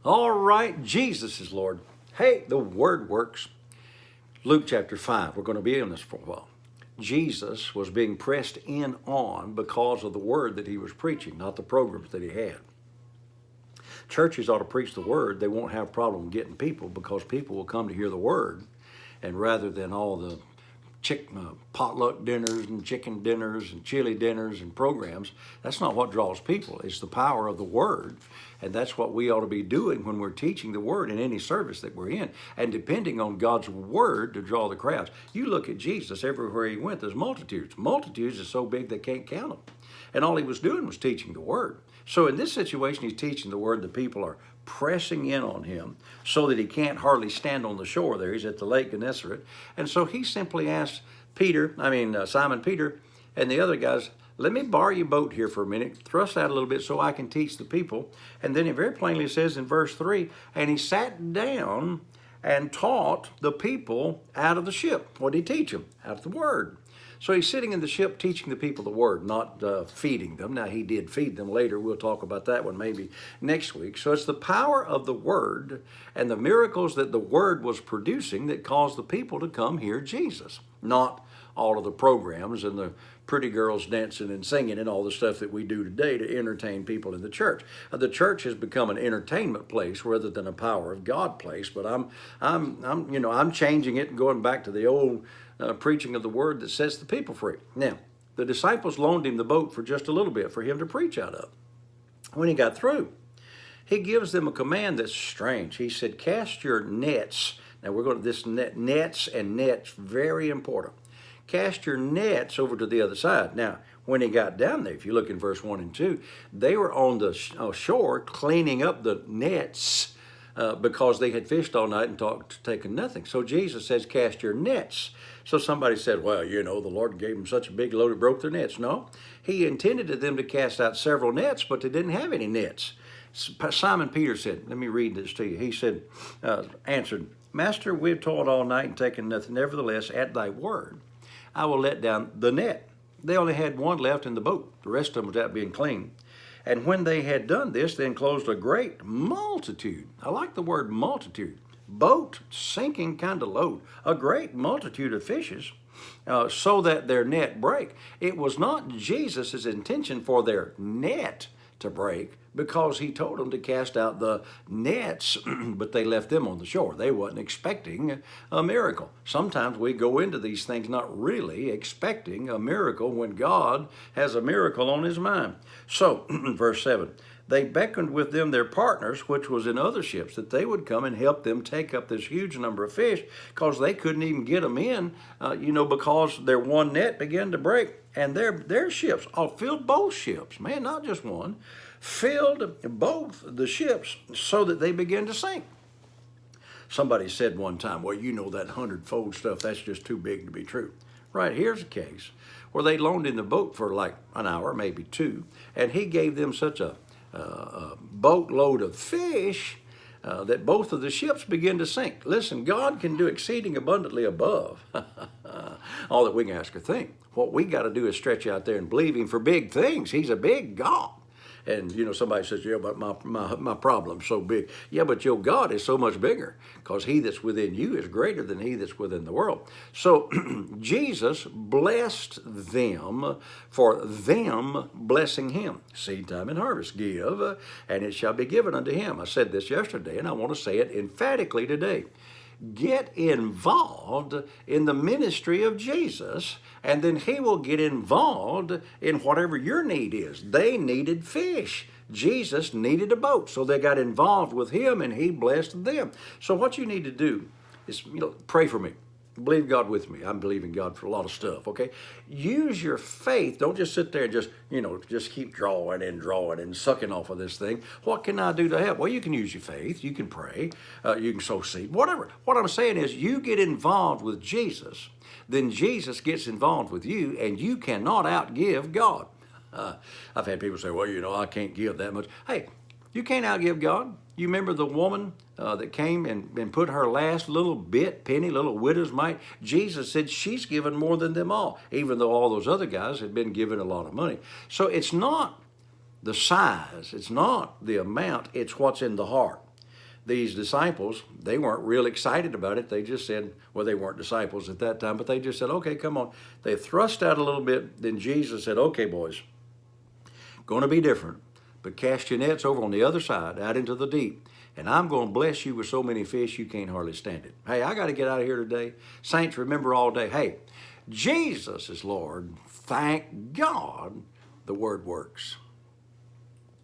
All right, Jesus is Lord. Hey, the word works. Luke chapter 5, we're going to be in this for a while. Jesus was being pressed in on because of the word that he was preaching, not the programs that he had. Churches ought to preach the word. They won't have a problem getting people because people will come to hear the word. And rather than all the potluck dinners and chicken dinners and chili dinners and programs, that's not what draws people. It's the power of the word. And that's what we ought to be doing when we're teaching the word in any service that we're in, and depending on God's word to draw the crowds. You look at Jesus, everywhere he went, there's multitudes. Multitudes is so big they can't count them. And all he was doing was teaching the word. So in this situation, he's teaching the word. The people are pressing in on him so that he can't hardly stand on the shore there. He's at the Lake Gennesaret. And so he simply asked Simon Peter and the other guys, let me borrow your boat here for a minute, thrust out a little bit so I can teach the people. And then it very plainly says in verse 3, and he sat down and taught the people out of the ship. What did he teach them? Out of the word. So he's sitting in the ship teaching the people the word, not feeding them. Now, he did feed them later. We'll talk about that one maybe next week. So it's the power of the word and the miracles that the word was producing that caused the people to come hear Jesus, not all of the programs and the pretty girls dancing and singing and all the stuff that we do today to entertain people in the church. The church has become an entertainment place rather than a power of God place. But I'm changing it and going back to the old preaching of the word that sets the people free. Now, the disciples loaned him the boat for just a little bit for him to preach out of. When he got through, he gives them a command that's strange. He said, cast your nets. Now we're going to this nets, very important. Cast your nets over to the other side. Now, when he got down there, if you look in verse 1 and 2, they were on the shore cleaning up the nets because they had fished all night and taken nothing. So Jesus says, cast your nets. So somebody said, well, the Lord gave them such a big load it broke their nets. No, he intended them to cast out several nets, but they didn't have any nets. Simon Peter said, let me read this to you. He said, answered, Master, we've toiled all night and taken nothing. Nevertheless, at thy word, I will let down the net. They only had one left in the boat. The rest of them was out being clean. And when they had done this, they enclosed a great multitude. I like the word multitude. Boat, sinking kind of load. A great multitude of fishes, so that their net break. It was not Jesus' intention for their net to break, because he told them to cast out the nets, but they left them on the shore. They wasn't expecting a miracle. Sometimes we go into these things not really expecting a miracle when God has a miracle on his mind. So, verse 7, they beckoned with them their partners, which was in other ships, that they would come and help them take up this huge number of fish, because they couldn't even get them in, because their one net began to break. And their ships, filled both ships, man, not just one, filled both the ships so that they began to sink. Somebody said one time, well, that 100-fold stuff, that's just too big to be true. Right, here's a case where they loaned in the boat for like an hour, maybe two, and he gave them such a boatload of fish that both of the ships began to sink. Listen, God can do exceeding abundantly above all that we can ask or think. What we got to do is stretch out there and believe him for big things. He's a big God. And, somebody says, yeah, but my problem's so big. Yeah, but your God is so much bigger, because he that's within you is greater than he that's within the world. So Jesus blessed them for them blessing him. Seed time and harvest, give, and it shall be given unto him. I said this yesterday, and I want to say it emphatically today. Get involved in the ministry of Jesus, and then he will get involved in whatever your need is. They needed fish. Jesus needed a boat, so they got involved with him, and he blessed them. So what you need to do is, pray for me. Believe God with me. I'm believing God for a lot of stuff, okay? Use your faith. Don't just sit there and just keep drawing and sucking off of this thing. What can I do to help? Well, you can use your faith. You can pray. You can sow seed. Whatever. What I'm saying is, you get involved with Jesus, then Jesus gets involved with you, and you cannot outgive God. I've had people say, well, I can't give that much. Hey, you can't outgive God. You remember the woman that came and put her last little penny, little widow's mite? Jesus said she's given more than them all, even though all those other guys had been given a lot of money. So it's not the size, it's not the amount, it's what's in the heart. these disciples, they weren't real excited about it. They just said, well, they weren't disciples at that time, but they just said, okay, come on. They thrust out a little bit. Then Jesus said, okay, boys, going to be different, but cast your nets over on the other side, out into the deep. And I'm going to bless you with so many fish you can't hardly stand it. Hey, I got to get out of here today. Saints, remember all day, hey, Jesus is Lord. Thank God the word works.